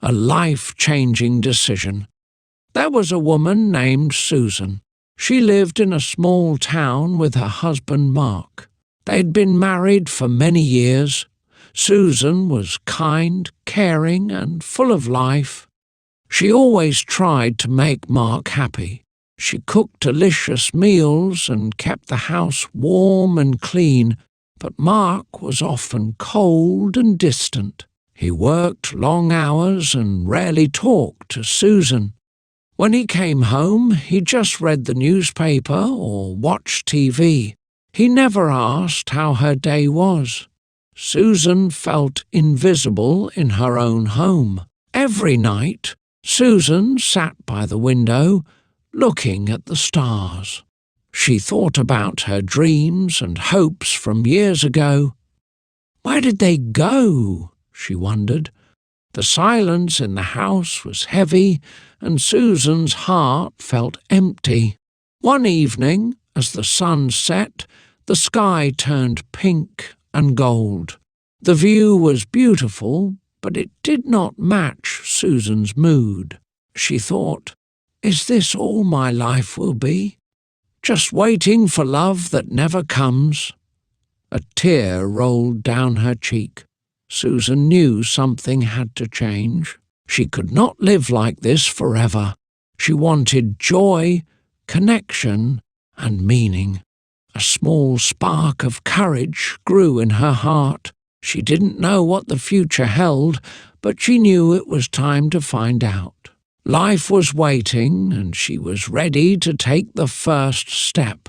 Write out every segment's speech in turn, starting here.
a life-changing decision. There was a woman named Susan. She lived in a small town with her husband Mark. They'd been married for many years. Susan was kind, caring, and full of life. She always tried to make Mark happy. She cooked delicious meals and kept the house warm and clean, but Mark was often cold and distant. He worked long hours and rarely talked to Susan. When he came home, he just read the newspaper or watched TV. He never asked how her day was. Susan felt invisible in her own home. Every night, Susan sat by the window, looking at the stars. She thought about her dreams and hopes from years ago. Where did they go? She wondered. The silence in the house was heavy, and Susan's heart felt empty. One evening, as the sun set, the sky turned pink and gold. The view was beautiful, but it did not match Susan's mood. She thought, "Is this all my life will be? Just waiting for love that never comes?" A tear rolled down her cheek. Susan knew something had to change. She could not live like this forever. She wanted joy, connection, and meaning. A small spark of courage grew in her heart. She didn't know what the future held, but she knew it was time to find out. Life was waiting, and she was ready to take the first step.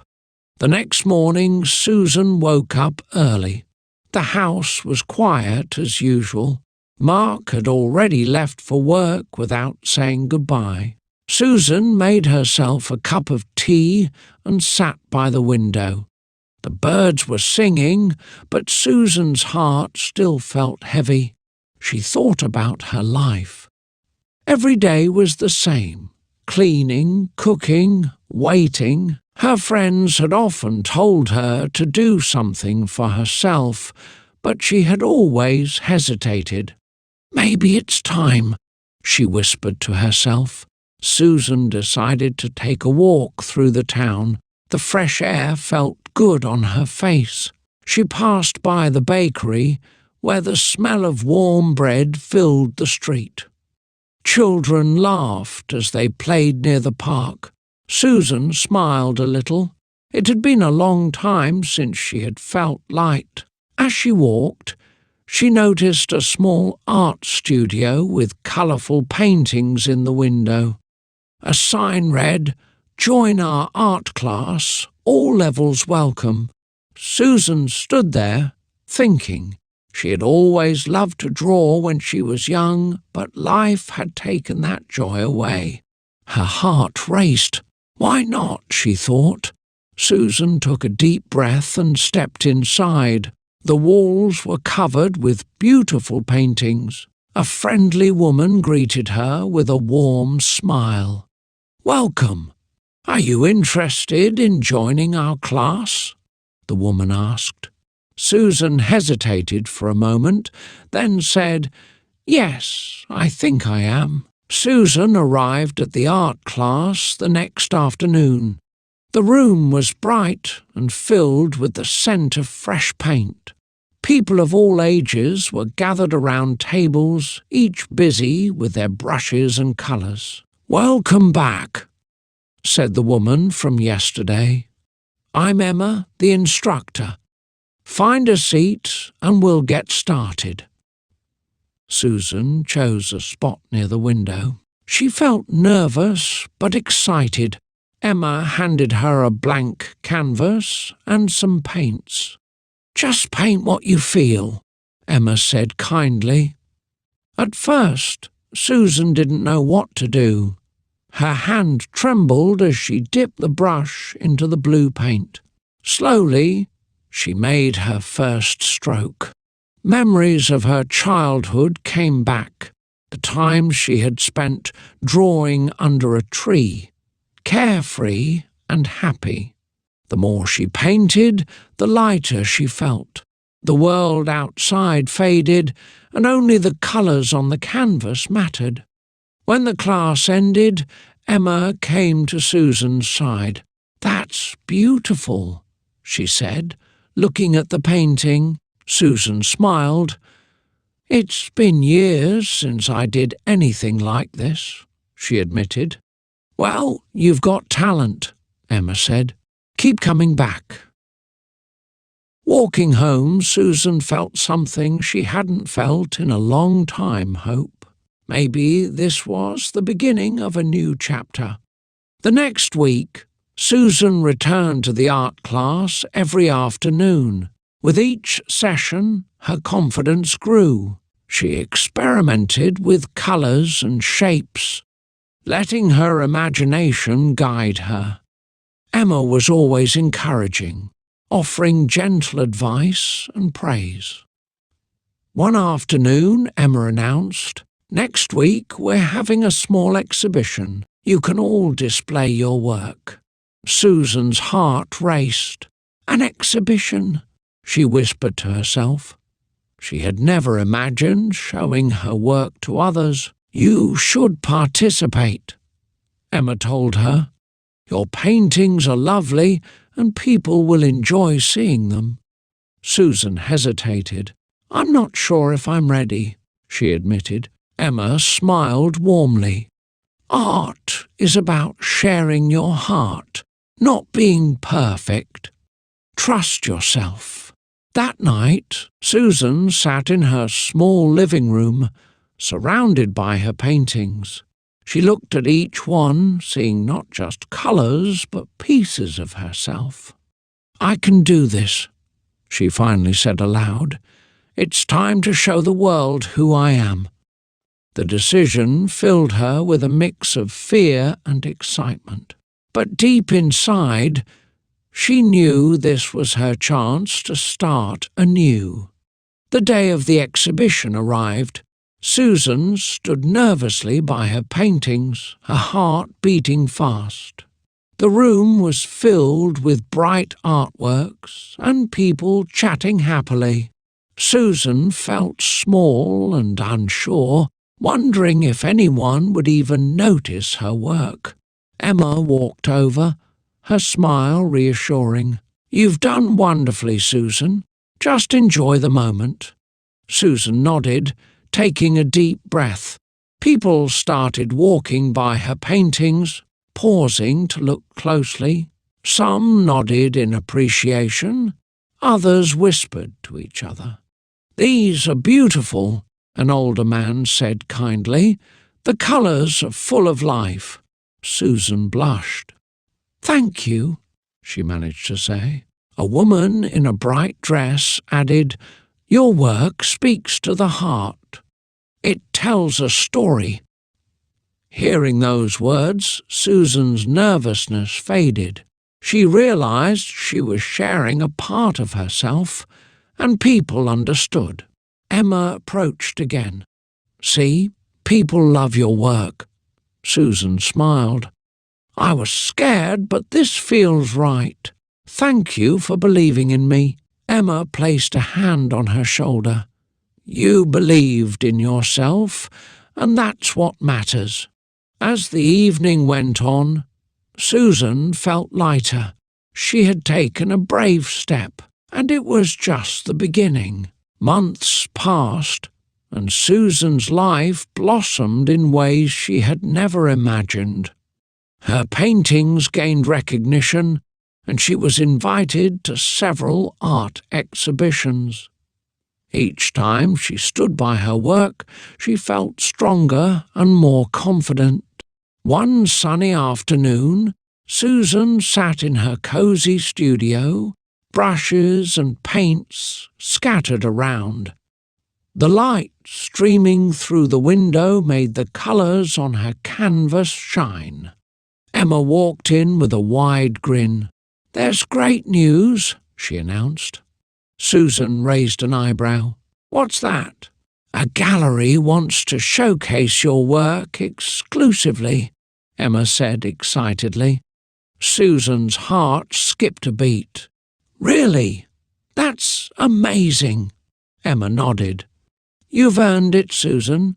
The next morning, Susan woke up early. The house was quiet as usual. Mark had already left for work without saying goodbye. Susan made herself a cup of tea and sat by the window. The birds were singing, but Susan's heart still felt heavy. She thought about her life. Every day was the same: cleaning, cooking, waiting. Her friends had often told her to do something for herself, but she had always hesitated. "Maybe it's time," she whispered to herself. Susan decided to take a walk through the town. The fresh air felt good on her face. She passed by the bakery, where the smell of warm bread filled the street. Children laughed as they played near the park. Susan smiled a little. It had been a long time since she had felt light. As she walked, she noticed a small art studio with colourful paintings in the window. A sign read, "Join our art class, all levels welcome." Susan stood there, thinking. She had always loved to draw when she was young, but life had taken that joy away. Her heart raced. Why not, she thought. Susan took a deep breath and stepped inside. The walls were covered with beautiful paintings. A friendly woman greeted her with a warm smile. "Welcome. Are you interested in joining our class?" the woman asked. Susan hesitated for a moment, then said, "Yes, I think I am." Susan arrived at the art class the next afternoon. The room was bright and filled with the scent of fresh paint. People of all ages were gathered around tables, each busy with their brushes and colours. "Welcome back," said the woman from yesterday. "I'm Emma, the instructor. Find a seat and we'll get started." Susan chose a spot near the window. She felt nervous but excited. Emma handed her a blank canvas and some paints. "Just paint what you feel," Emma said kindly. At first, Susan didn't know what to do. Her hand trembled as she dipped the brush into the blue paint. Slowly, she made her first stroke. Memories of her childhood came back, the times she had spent drawing under a tree, carefree and happy. The more she painted, the lighter she felt. The world outside faded, and only the colours on the canvas mattered. When the class ended, Emma came to Susan's side. "That's beautiful," she said, looking at the painting. Susan smiled. "It's been years since I did anything like this," she admitted. "Well, you've got talent," Emma said. "Keep coming back." Walking home, Susan felt something she hadn't felt in a long time, hope. Maybe this was the beginning of a new chapter. The next week, Susan returned to the art class every afternoon. With each session, her confidence grew. She experimented with colours and shapes, letting her imagination guide her. Emma was always encouraging, offering gentle advice and praise. One afternoon, Emma announced, "Next week we're having a small exhibition. You can all display your work." Susan's heart raced. "An exhibition," she whispered to herself. She had never imagined showing her work to others. "You should participate," Emma told her. "Your paintings are lovely and people will enjoy seeing them." Susan hesitated. "I'm not sure if I'm ready," she admitted. Emma smiled warmly. "Art is about sharing your heart, not being perfect. Trust yourself." That night, Susan sat in her small living room, surrounded by her paintings. She looked at each one, seeing not just colours but pieces of herself. "I can do this," she finally said aloud. "It's time to show the world who I am." The decision filled her with a mix of fear and excitement. But deep inside, she knew this was her chance to start anew. The day of the exhibition arrived. Susan stood nervously by her paintings, her heart beating fast. The room was filled with bright artworks and people chatting happily. Susan felt small and unsure, wondering if anyone would even notice her work. Emma walked over, her smile reassuring. "You've done wonderfully, Susan. Just enjoy the moment." Susan nodded, taking a deep breath. People started walking by her paintings, pausing to look closely. Some nodded in appreciation, others whispered to each other. "These are beautiful," an older man said kindly. "The colours are full of life." Susan blushed. "Thank you," she managed to say. A woman in a bright dress added, "Your work speaks to the heart. It tells a story." Hearing those words, Susan's nervousness faded. She realized she was sharing a part of herself, and people understood. Emma approached again. "See, people love your work." Susan smiled. "I was scared, but this feels right. Thank you for believing in me." Emma placed a hand on her shoulder. "You believed in yourself, and that's what matters." As the evening went on, Susan felt lighter. She had taken a brave step, and it was just the beginning. Months passed, and Susan's life blossomed in ways she had never imagined. Her paintings gained recognition, and she was invited to several art exhibitions. Each time she stood by her work, she felt stronger and more confident. One sunny afternoon, Susan sat in her cosy studio, brushes and paints scattered around. The light streaming through the window made the colours on her canvas shine. Emma walked in with a wide grin. "There's great news," she announced. Susan raised an eyebrow. "What's that?" "A gallery wants to showcase your work exclusively," Emma said excitedly. Susan's heart skipped a beat. "Really?" "That's amazing." Emma nodded. "You've earned it, Susan.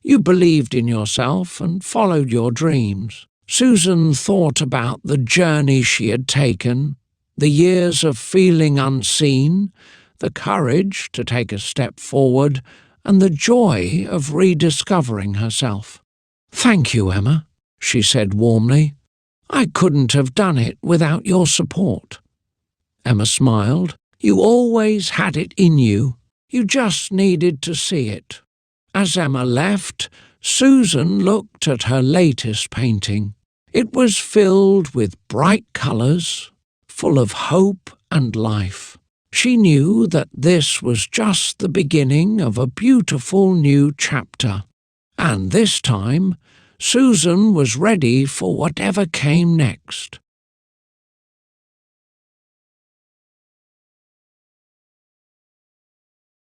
You believed in yourself and followed your dreams." Susan thought about the journey she had taken, the years of feeling unseen, the courage to take a step forward, and the joy of rediscovering herself. "Thank you, Emma," she said warmly. "I couldn't have done it without your support." Emma smiled. "You always had it in you. You just needed to see it." As Emma left, Susan looked at her latest painting. It was filled with bright colours, full of hope and life. She knew that this was just the beginning of a beautiful new chapter. And this time, Susan was ready for whatever came next.